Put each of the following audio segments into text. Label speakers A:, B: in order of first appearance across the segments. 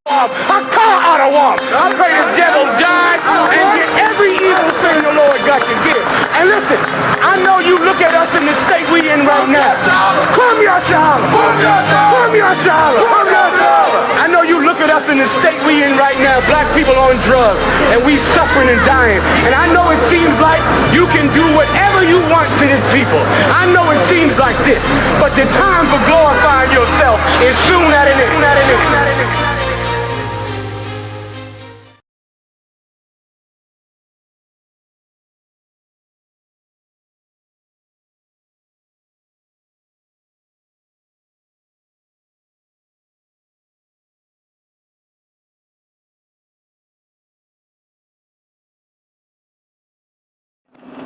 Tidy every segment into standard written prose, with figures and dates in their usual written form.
A: A car out of one. I pray this devil die and get every evil thing the Lord got to give. And listen, I know you look at us in the state we in right now. Come here, SHALAM. Come here, SHALAM. I know you look at us in the state we in right now. Black people on drugs and we suffering and dying. And I know it seems like you can do whatever you want to this people. I know it seems like this, but the time for glorifying yourself is soon at an end.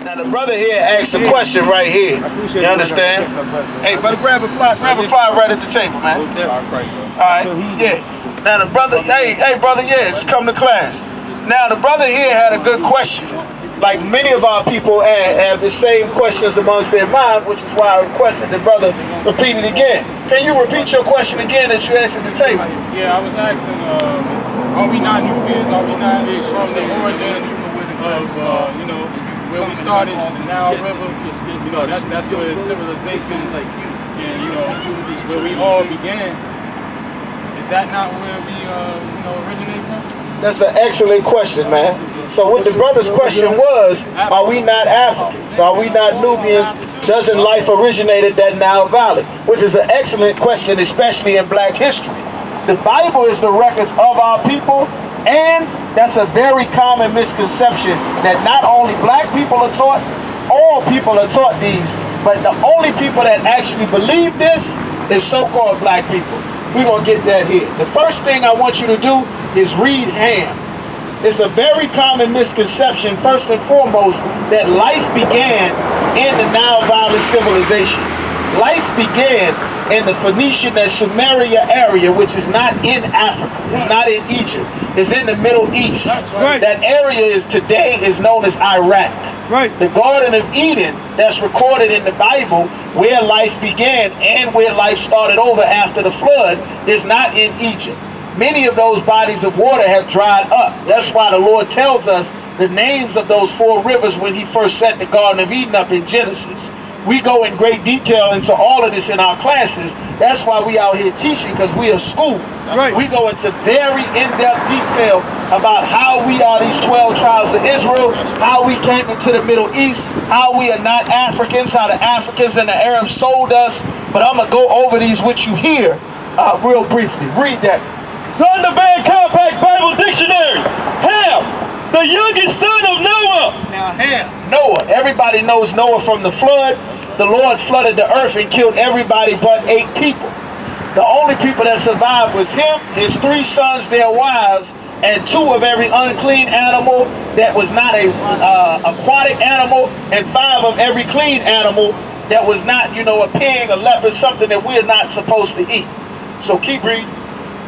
B: Now the brother here asked a question right here. You understand? Hey, brother, grab a fly right at the table, man. Alright, yeah. Now the brother, hey brother, yes, come to class. Now the brother here had a good question. Like many of our people have the same questions amongst their mind, which is why I requested the brother repeat it again. Can you repeat your question again that you asked at the table?
C: Yeah, I was asking, are we not Nubians? Are we not from the origin of, you know, where we started, the Nile River, you know, that's where civilization, and, you know, where we all began. Is that not where we, you know, originate from?
B: That's an excellent question, man. So what the brother's question was, are we not Africans? Are we not Nubians? Doesn't life originate at that Nile Valley? Which is an excellent question, especially in black history. The Bible is the records of our people, and that's a very common misconception that not only black people are taught, all people are taught these, but the only people that actually believe this is so-called black people. We're going to get that here. The first thing I want you to do is read Ham. It's a very common misconception, first and foremost, that life began in the Nile Valley civilization. Life began in the Phoenician and Sumeria area, which is not in Africa. It's not in Egypt. It's in the Middle East.
A: Right.
B: That area today is known as Iraq.
A: Right.
B: The Garden of Eden that's recorded in the Bible, where life began and where life started over after the flood, is not in Egypt. Many of those bodies of water have dried up. That's why the Lord tells us the names of those 4 rivers when he first set the Garden of Eden up in Genesis. We go in great detail into all of this in our classes. That's why we out here teaching, because we are school.
A: Right.
B: We go into very in-depth detail about how we are these 12 tribes of Israel, how we came into the Middle East, how we are not Africans, how the Africans and the Arabs sold us. But I'm going to go over these with you here real briefly. Read that.
D: Zondervan Compact Bible Dictionary. Ham, the youngest son of Noah.
B: Now Ham, Noah. Everybody knows Noah from the flood. The Lord flooded the earth and killed everybody but 8 people. The only people that survived was him, his 3 sons, their wives, and 2 of every unclean animal that was not a aquatic animal, and 5 of every clean animal that was not, you know, a pig, a leopard, something that we're not supposed to eat. So keep reading.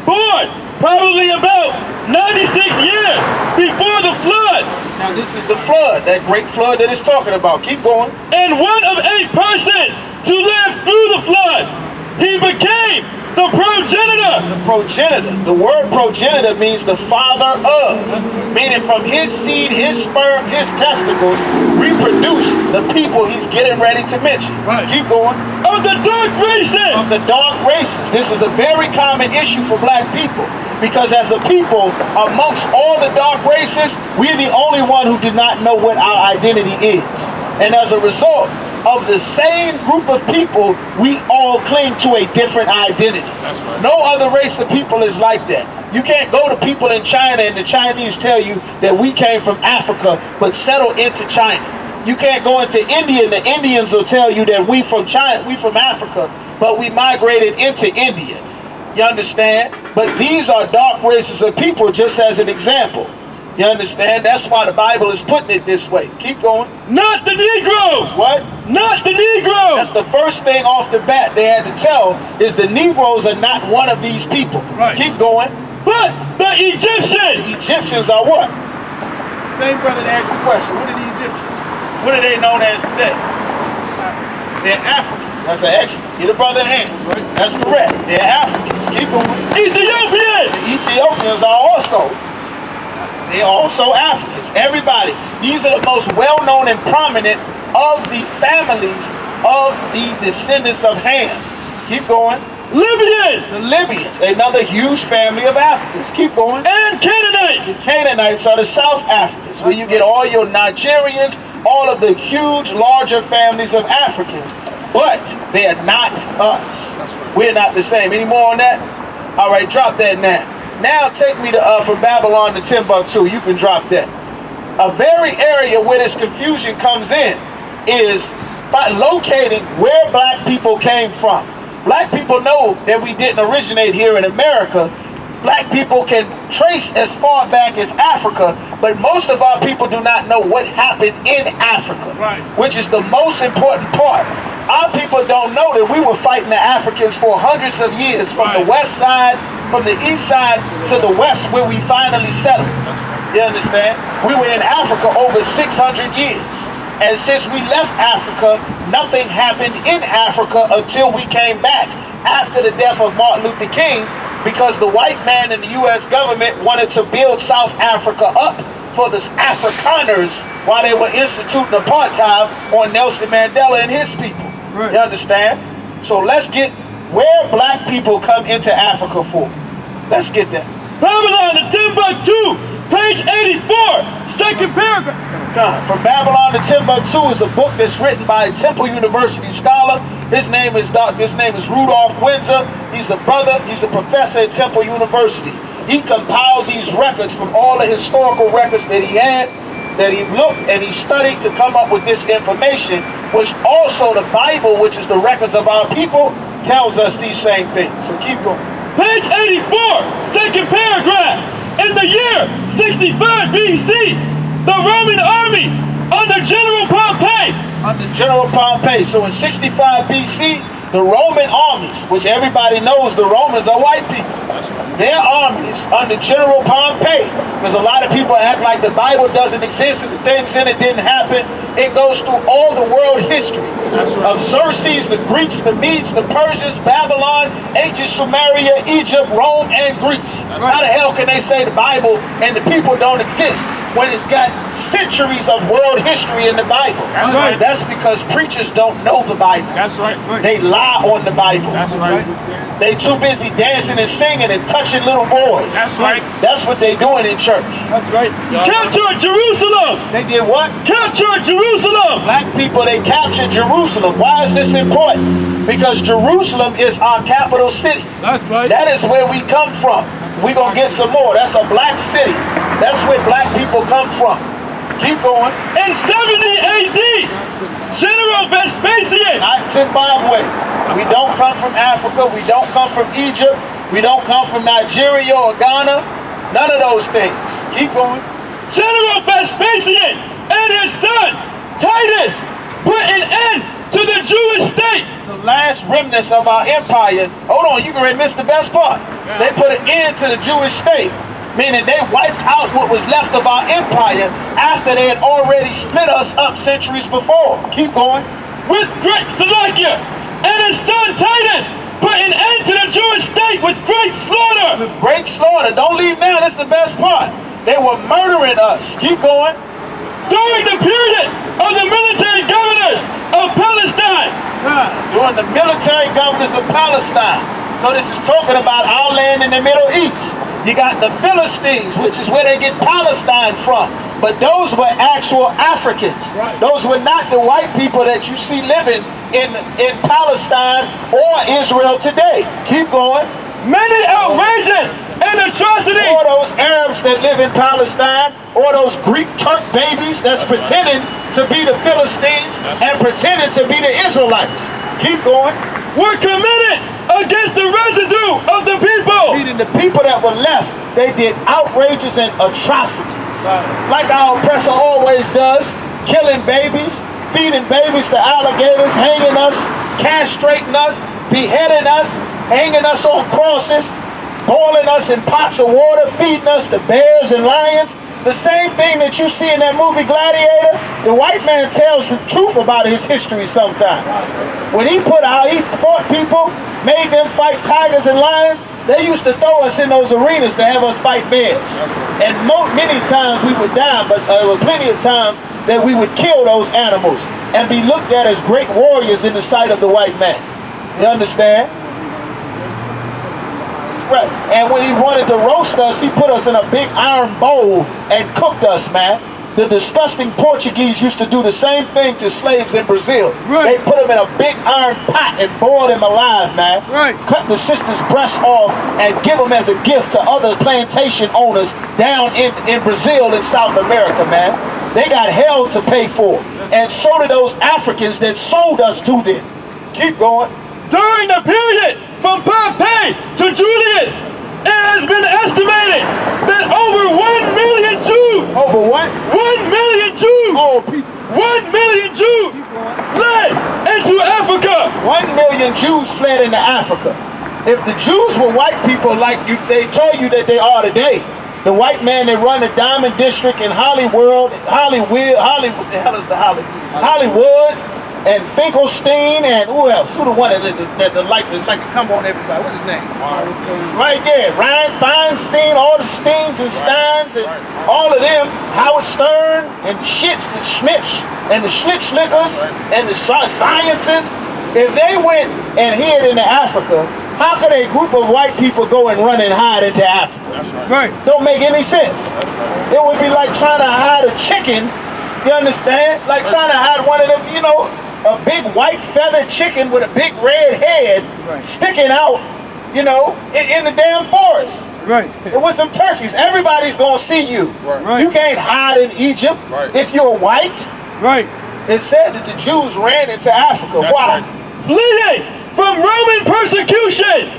D: Born probably about 96 years before the flood.
B: Now this is the flood, that great flood that it's talking about. Keep going.
D: And one of 8 persons to live through the flood. He became the progenitor.
B: The progenitor. The word progenitor means the father of, meaning from his seed, his sperm, his testicles, reproduce the people he's getting ready to mention.
D: Right.
B: Keep going.
D: Of the dark races.
B: Of the dark races. This is a very common issue for black people, because as a people, amongst all the dark races, we're the only one who did not know what our identity is. And as a result of the same group of people, we all cling to a different identity.
C: That's right.
B: No other race of people is like that. You can't go to people in China and the Chinese tell you that we came from Africa but settled into China. You can't go into India and the Indians will tell you that we from China, we from Africa, but we migrated into India. You understand? But these are dark races of people, just as an example. You understand? That's why the Bible is putting it this way. Keep going.
D: Not the Negroes.
B: What?
D: Not the Negroes.
B: That's the first thing off the bat they had to tell, is the Negroes are not one of these people.
D: Right.
B: Keep going.
D: But the Egyptians.
B: The Egyptians are what? Same brother that asked the question. What are the Egyptians? What are they known as today? They're Africans. That's an excellent. Get a brother in hand. That's correct. They're Africans. Keep going.
D: Ethiopians.
B: The Ethiopians also Africans. Everybody. These are the most well-known and prominent of the families of the descendants of Ham. Keep going.
D: Libyans,
B: The Libyans, another huge family of Africans. Keep going.
D: and Canaanites.
B: The Canaanites are the South Africans, where you get all your Nigerians, all of the huge, larger families of Africans. But they are not us. We're not the same. Any more on that? All right, drop that now. Now take me to from Babylon to Timbuktu. You can drop that. A very area where this confusion comes in is locating where black people came from. Black people know that we didn't originate here in America. Black people can trace as far back as Africa, but most of our people do not know what happened in Africa, which is the most important part. Our people don't know that we were fighting the Africans for hundreds of years, from the west side, from the east side to the west, where we finally settled. You understand? We were in Africa over 600 years. And since we left Africa, nothing happened in Africa until we came back after the death of Martin Luther King, because the white man and the U.S. government wanted to build South Africa up for the Afrikaners while they were instituting apartheid on Nelson Mandela and his people. You understand? So let's get where black people come into Africa for. Let's get that.
D: Babylon to Timbuktu, page 84, second paragraph.
B: From Babylon to Timbuktu is a book that's written by a Temple University scholar. His name is Rudolph Windsor. He's a brother. He's a professor at Temple University. He compiled these records from all the historical records that he had, that he looked and he studied to come up with this information, which also the Bible, which is the records of our people, tells us these same things. So keep going.
D: Page 84, second paragraph. In the year 65 BC, the Roman armies under General Pompey.
B: Under General Pompey. So in 65 BC, the Roman armies, which everybody knows the Romans are white people, their armies under General Pompey, because a lot of people act like the Bible doesn't exist and the things in it didn't happen. It goes through all the world history of Xerxes, the Greeks, the Medes, the Persians, Babylon, ancient Sumeria, Egypt, Rome, and Greece. How the hell can they say the Bible and the people don't exist when it's got centuries of world history in the Bible?
C: That's right.
B: That's because preachers don't know the Bible.
C: That's right.
B: They lie on the Bible.
C: That's right.
B: They too busy dancing and singing and touching little boys.
C: That's right.
B: That's what they doing in church.
C: That's right.
D: Capture Jerusalem!
B: They did what?
D: Capture Jerusalem!
B: Black people, they captured Jerusalem. Why is this important? Because Jerusalem is our capital city.
C: That's right.
B: That is where we come from. We're going to get some more. That's a black city. That's where black people come from. Keep going.
D: In 70 AD, General Vespasian.
B: Not Zimbabwe. We don't come from Africa. We don't come from Egypt. We don't come from Nigeria or Ghana. None of those things. Keep going.
D: General Vespasian and his son, Titus, put an end to the Jewish state.
B: The last remnants of our empire. Hold on, you can miss the best part. They put an end to the Jewish state, meaning they wiped out what was left of our empire after they had already split us up centuries before. Keep going.
D: With great Salakia and his son Titus put an end to the Jewish state with great slaughter.
B: Great slaughter. Don't leave now. That's the best part. They were murdering us. Keep going.
D: During the period of the military governors of Palestine.
B: During the military governors of Palestine. So this is talking about our land in the Middle East. You got the Philistines, which is where they get Palestine from. But those were actual Africans. Those were not the white people that you see living in Palestine or Israel today. Keep going.
D: Many outrageous and atrocities.
B: Or those Arabs that live in Palestine, or those Greek Turk babies that's pretending to be the Philistines and pretending to be the Israelites. Keep going.
D: Were committed against the residue of the people.
B: Meaning the people that were left, they did outrages and atrocities. Like our oppressor always does, killing babies, feeding babies to alligators, hanging us, castrating us, beheading us, hanging us on crosses, boiling us in pots of water, feeding us to bears and lions. The same thing that you see in that movie Gladiator. The white man tells the truth about his history sometimes. When he fought people, made them fight tigers and lions, they used to throw us in those arenas to have us fight bears. And many times we would die, but there were plenty of times that we would kill those animals and be looked at as great warriors in the sight of the white man. You understand? Right. And when he wanted to roast us, he put us in a big iron bowl and cooked us, man. The disgusting Portuguese used to do the same thing to slaves in Brazil. Right. They put them in a big iron pot and boil them alive, man. Right. Cut the sister's breasts off and give them as a gift to other plantation owners down in Brazil and South America, man. They got hell to pay for. And so did those Africans that sold us to them. Keep going.
D: During the period from Pompey to Julius, it has been estimated that over 1 million Jews.
B: Over what?
D: 1 million Jews.
B: Oh, people.
D: 1 million Jews fled into Africa.
B: 1 million Jews fled into Africa. If the Jews were white people like they told you that they are today, the white man that run the Diamond District in Hollywood, what the hell is the Hollywood, and Finkelstein, and who else? Who the one that like to come on everybody? What's his name? Right there, Ryan Feinstein, all the Steens and Steins, and all of them, Howard Stern, and the Schmitz, and the Schlickers, and the sciences. If they went and hid into Africa, how could a group of white people go and run and hide into Africa?
C: That's right.
B: Don't make any sense. It would be like trying to hide a chicken, you understand? Like trying to hide one of them, you know, a big white feathered chicken with a big red head sticking out, you know, in the damn forest. Right. It was some turkeys. Everybody's gonna see you. Right. You can't hide in Egypt if you're white. Right. It said that the Jews ran into Africa. Why?
D: Fleeing from Roman persecution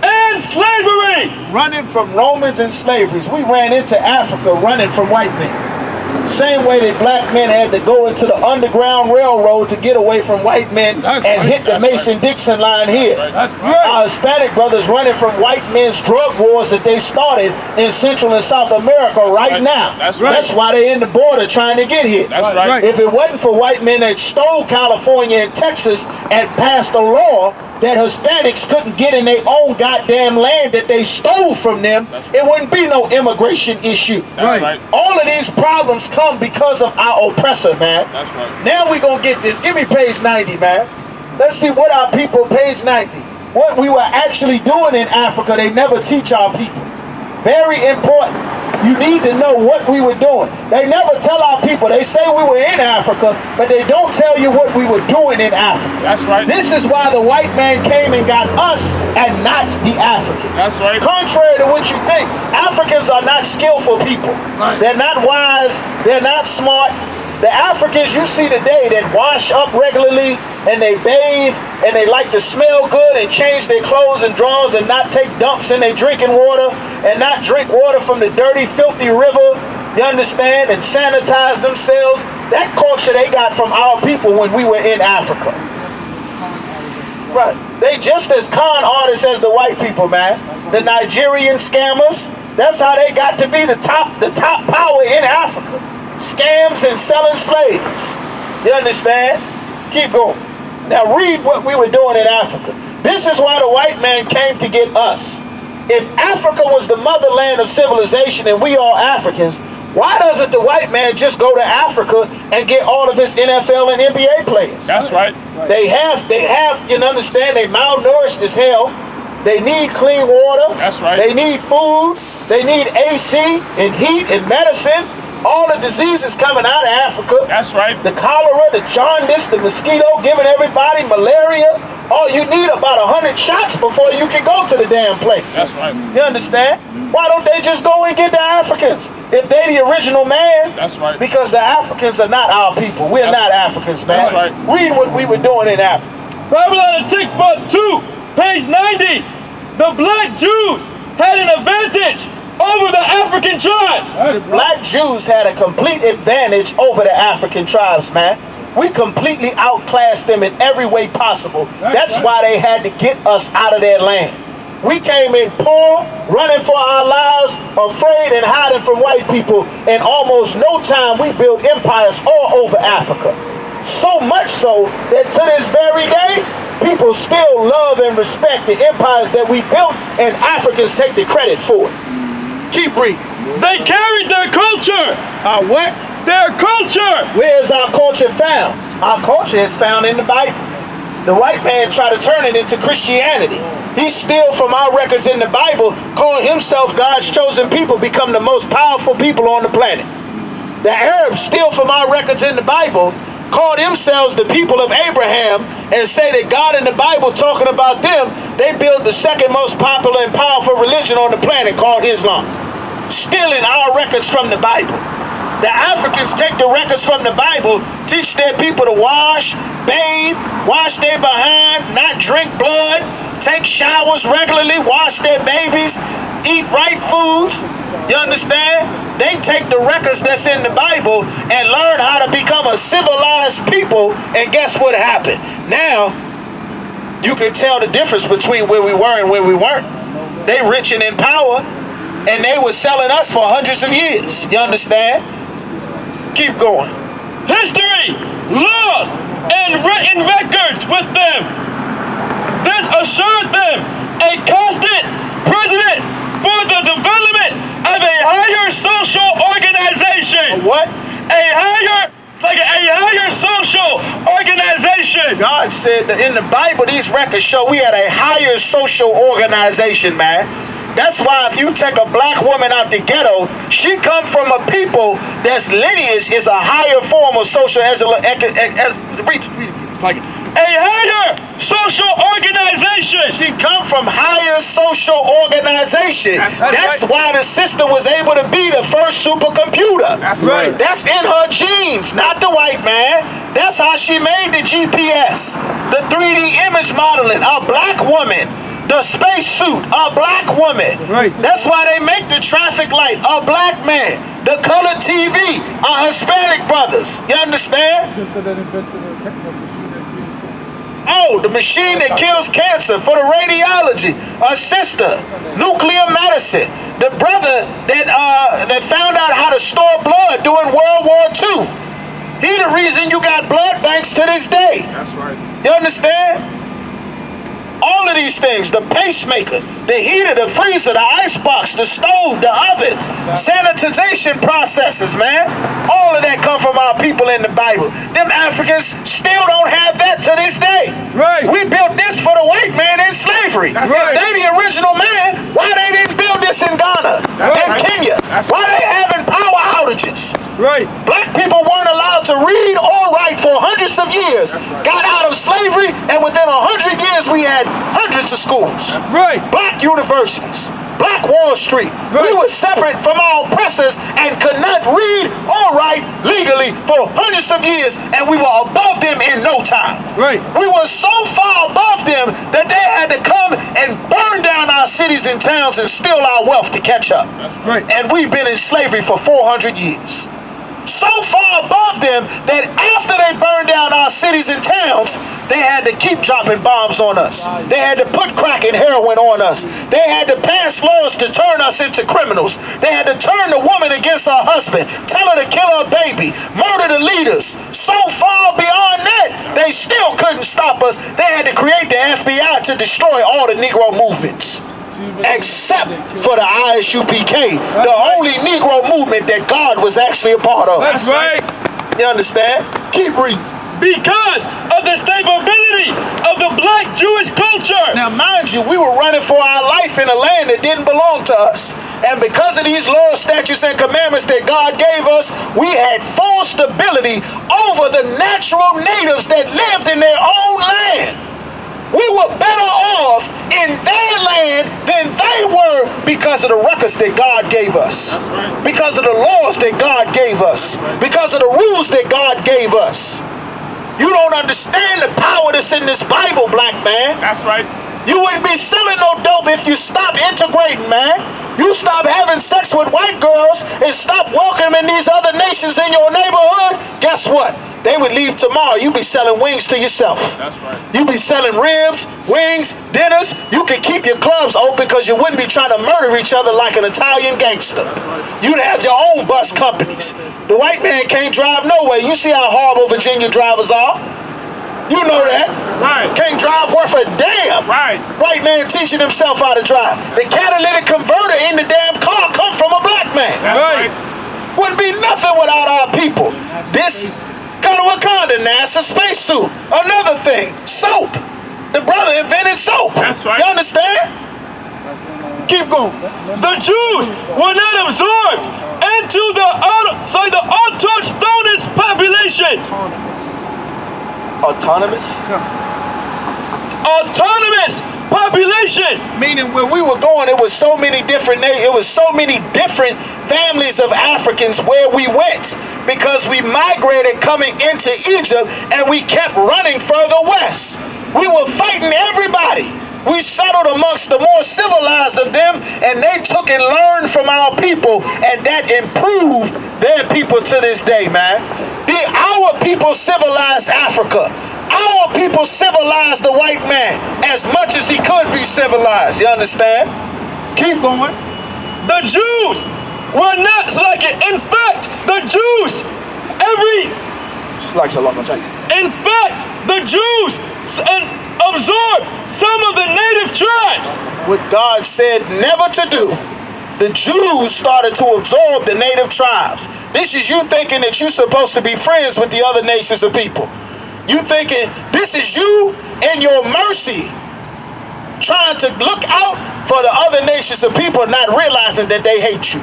D: and slavery.
B: Running from Romans and slavery. We ran into Africa running from white men. Same way that black men had to go into the Underground Railroad to get away from white men hit the Mason-Dixon line here. Our Hispanic brothers running from white men's drug wars that they started in Central and South America now. That's why they're in the border trying to get here. If it wasn't for white men that stole California and Texas and passed a law that Hispanics couldn't get in their own goddamn land that they stole from them, it wouldn't be no immigration issue. All of these problems come because of our oppressor, man. Now we gonna get this. Give me page 90, man. Let's see what our people, page 90. What we were actually doing in Africa, they never teach our people. Very important. You need to know what we were doing. They never tell our people. They say we were in Africa, but they don't tell you what we were doing in Africa.
C: That's right.
B: This is why the white man came and got us and not the Africans.
C: That's right.
B: Contrary to what you think, Africans are not skillful people. They're not wise. They're not smart. The Africans you see today that wash up regularly and they bathe and they like to smell good and change their clothes and drawers and not take dumps in their drinking water and not drink water from the dirty, filthy river, you understand, and sanitize themselves. That culture they got from our people when we were in Africa. Right. They just as con artists as the white people, man. The Nigerian scammers, that's how they got to be the top power in Africa. Scams and selling slaves. You understand? Keep going. Now read what we were doing in Africa. This is why the white man came to get us. If Africa was the motherland of civilization and we all Africans, why doesn't the white man just go to Africa and get all of his NFL and NBA players?
C: That's right.
B: They have, you understand, they malnourished as hell. They need clean water.
C: That's right.
B: They need food. They need AC and heat and medicine. All the diseases coming out of Africa.
C: That's right.
B: The cholera, the jaundice, the mosquito giving everybody malaria. Oh, you need about 100 shots before you can go to the damn place.
C: That's right.
B: You understand? Why don't they just go and get the Africans if they the original man?
C: That's right.
B: Because the Africans are not our people. We're not Africans, man.
C: That's right.
B: Read what we were doing in Africa.
D: Babylon and Tikva 2, page 90. The black Jews had an advantage over the African tribes.
B: The black Jews had a complete advantage over the African tribes, man. We completely outclassed them in every way possible. That's why they had to get us out of their land. We came in poor, running for our lives, afraid and hiding from white people. In almost no time, we built empires all over Africa. So much so that to this very day, people still love and respect the empires that we built, and Africans take the credit for it. Keep reading.
D: They carried their culture.
B: Our what?
D: Their culture.
B: Where is our culture found? Our culture is found in the Bible. The white man tried to turn it into Christianity. He steal from our records in the Bible, call himself God's chosen people, become the most powerful people on the planet. The Arabs steal from our records in the Bible, call themselves the people of Abraham, and say that God in the Bible talking about them, they built the second most popular and powerful religion on the planet called Islam. Stealing our records from the Bible. The Africans take the records from the Bible, teach their people to wash, bathe, wash their behind, not drink blood, take showers regularly, wash their babies, eat right foods. You understand? They take the records that's in the Bible and learn how to become a civilized people, and guess what happened? Now, you can tell the difference between where we were and where we weren't. They rich and in power, and they were selling us for hundreds of years. You understand? Keep going.
D: History, laws, and written records with them. This assured them a constant precedent for the development of a higher social organization.
B: What?
D: A higher social organization.
B: God said that in the Bible, these records show we had a higher social organization, man. That's why if you take a black woman out the ghetto, she come from a people that's lineage is a higher form of social a
D: higher social organization.
B: She come from higher social organization. That's why the sister was able to be the first supercomputer.
C: That's right.
B: That's in her genes, not the white man. That's how she made the GPS, the 3D image modeling. A black woman. The spacesuit, a black woman.
C: Right.
B: That's why they make the traffic light, a black man. The color TV, a Hispanic brothers. You understand? Oh, the machine that kills cancer for the radiology. A sister, nuclear medicine. The brother that found out how to store blood during World War II. He the reason you got blood banks to this day.
C: That's right.
B: You understand? All of these things, the pacemaker, the heater, the freezer, the icebox, the stove, the oven, sanitization processes, man. All of that come from our people in the Bible. Them Africans still don't have that to this day.
C: Right.
B: We built this for the white man in slavery.
C: That's
B: If
C: right.
B: they the original man, why they didn't build this in Ghana and Kenya? Why they having power outages?
C: Right.
B: Black people weren't allowed to read or write for hundreds of years. Got out of slavery, and within 100 years we had hundreds of schools.
C: Right.
B: Black universities. Black Wall Street.
C: Right.
B: We were separate from our oppressors and could not read or write legally for hundreds of years, and we were above them in no time.
C: Right.
B: We were so far above them that they had to come and burn down our cities and towns and steal our wealth to catch up.
C: Right.
B: And we've been in slavery for 400 years. So far above them that after they burned down our cities and towns, they had to keep dropping bombs on us. They had to put crack and heroin on us. They had to pass laws to turn us into criminals. They had to turn the woman against her husband, tell her to kill her baby, murder the leaders. So far beyond that, they still couldn't stop us. They had to create the FBI to destroy all the Negro movements. Except for the I.S.U.P.K, the only Negro movement that God was actually a part of.
C: That's right.
B: You understand? Keep reading.
D: Because of the stability of the black Jewish culture.
B: Now, mind you, we were running for our life in a land that didn't belong to us. And because of these laws, statutes, and commandments that God gave us, we had full stability over the natural natives that lived in their own land. We were better off in their land than they were because of the records that God gave us. Because of the laws that God gave us. Because of the rules that God gave us. You don't understand the power that's in this Bible, black man.
C: That's right.
B: You wouldn't be selling no dope if you stop integrating, man. You stop having sex with white girls and stop welcoming these other nations in your neighborhood. Guess what? They would leave tomorrow. You be selling wings to yourself.
C: That's right.
B: You be selling ribs, wings, dinners. You could keep your clubs open because you wouldn't be trying to murder each other like an Italian gangster. You'd have your own bus companies. The white man can't drive nowhere. You see how horrible Virginia drivers are? You know that.
C: Right.
B: Can't drive worth a damn.
C: Right.
B: White man teaching himself how to drive. The catalytic converter in the damn car come from a black man.
C: That's right.
B: Wouldn't be nothing without our people. This kind of Wakanda NASA spacesuit. Another thing, soap. The brother invented soap.
C: That's right.
B: You understand? Keep going.
D: The Jews were not absorbed into the autochthonous population.
B: Autonomous?
D: Autonomous population.
B: Meaning where we were going, it was so many different families of Africans where we went, because we migrated coming into Egypt and we kept running further west. We were fighting everybody. We settled amongst the more civilized of them, and they took and learned from our people, and that improved their people to this day, man. Our people civilized Africa. Our people civilized the white man as much as he could be civilized. You understand? Keep going.
D: The Jews were not like it. In fact, the Jews, in fact, the Jews absorbed some of the native tribes.
B: What God said never to do, the Jews started to absorb the native tribes. This is you thinking that you're supposed to be friends with the other nations of people. You thinking this is you in your mercy trying to look out for the other nations of people, not realizing that they hate you.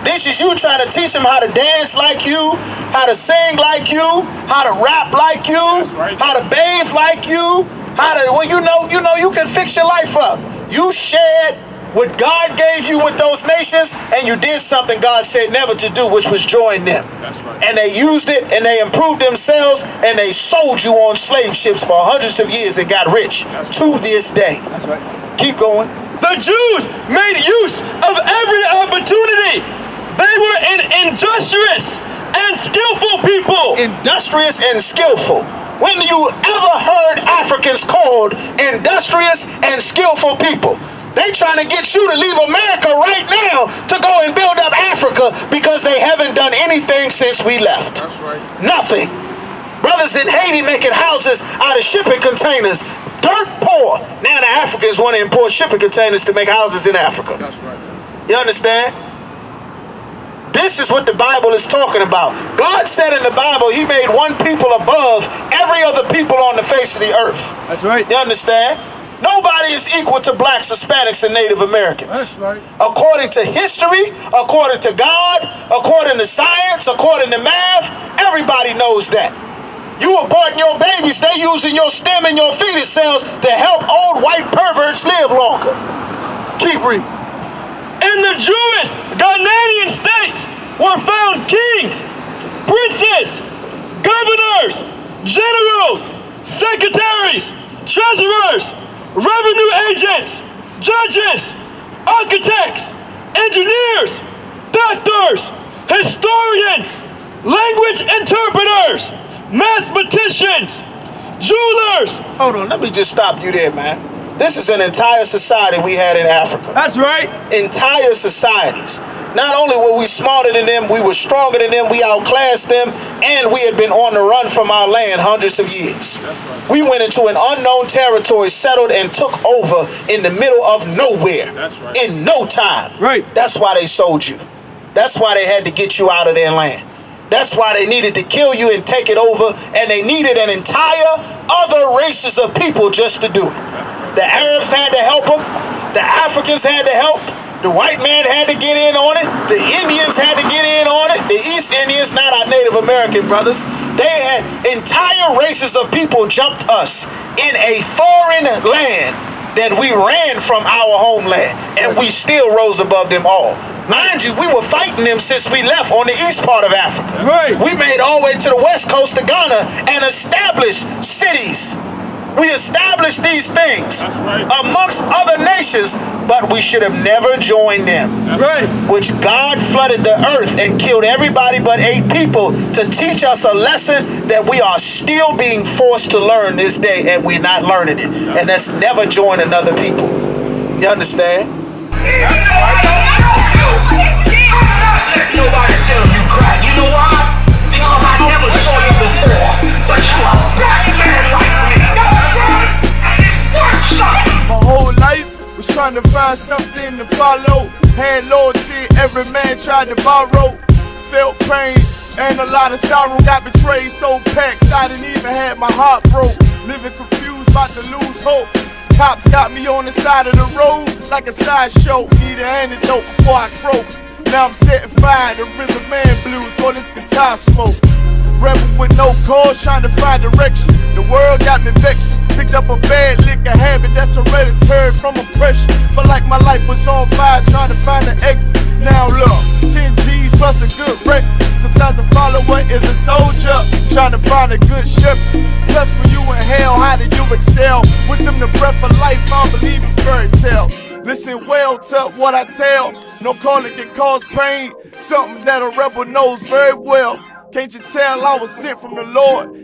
B: This is you trying to teach them how to dance like you, how to sing like you, how to rap like you,
C: right.
B: how to bathe like you, how to, well, you know, you can fix your life up. You shared what God gave you with those nations, and you did something God said never to do, which was join them.
C: That's right.
B: And they used it, and they improved themselves, and they sold you on slave ships for hundreds of years and got rich to this day.
C: That's right.
B: Keep going.
D: The Jews made use of every opportunity. They were an industrious and skillful people.
B: Industrious and skillful. When you ever heard Africans called industrious and skillful people? They trying to get you to leave America right now to go and build up Africa, because they haven't done anything since we left.
C: That's right.
B: Nothing. Brothers in Haiti making houses out of shipping containers. Dirt poor. Now the Africans want to import shipping containers to make houses in Africa.
C: That's right.
B: You understand? This is what the Bible is talking about. God said in the Bible he made one people above every other people on the face of the earth.
C: That's right.
B: You understand? Nobody is equal to blacks, Hispanics, and Native Americans.
C: That's right.
B: According to history, according to God, according to science, according to math, everybody knows that. You aborting your babies, they using your stem and your fetus cells to help old white perverts live longer. Keep reading.
D: In the Jewish Ghanaian states were found kings, princes, governors, generals, secretaries, treasurers, revenue agents, judges, architects, engineers, doctors, historians, language interpreters, mathematicians, jewelers.
B: Hold on, let me just stop you there, man. This is an entire society we had in Africa.
C: That's right.
B: Entire societies. Not only were we smarter than them, we were stronger than them, we outclassed them, and we had been on the run from our land hundreds of years. We went into an unknown territory, settled, and took over in the middle of nowhere.
C: That's right.
B: In no time.
C: Right.
B: That's why they sold you. That's why they had to get you out of their land. That's why they needed to kill you and take it over, and they needed an entire other races of people just to do it. The Arabs had to help them. The Africans had to help. The white man had to get in on it. The Indians had to get in on it. The East Indians, not our Native American brothers. They had entire races of people jumped us in a foreign land that we ran from our homeland, and we still rose above them all. Mind you, we were fighting them since we left on the east part of Africa.
C: Right.
B: We made all the way to the west coast of Ghana and established cities. We established these things amongst other nations, but we should have never joined them.
C: Right.
B: Which God flooded the earth and killed everybody but 8 people to teach us a lesson that we are still being forced to learn this day, and we're not learning it. And that's never join another people. You understand?
E: Nobody tell you cry. You know why? Because I never saw you before. But you are black man like every man tried to borrow. Felt pain and a lot of sorrow. Got betrayed, so packed I didn't even have my heart broke. Living confused, about to lose hope. Cops got me on the side of the road like a sideshow. Need an antidote before I croak. Now I'm setting fire to Rhythm Man blues, call this guitar smoke. Rebel with no cause, trying to find direction. The world got me vexed. Picked up a bad liquor habit that's hereditary from oppression. Felt like my life was on fire, trying to find an exit. Now look, 10 G's plus a good record. Sometimes a follower is a soldier, trying to find a good shepherd. Plus when you in hell, how do you excel? Wisdom the breath of life, I don't believe in fairy tale. Listen well to what I tell. No calling can cause pain, something that a rebel knows very well. Can't you tell I was sent from the Lord?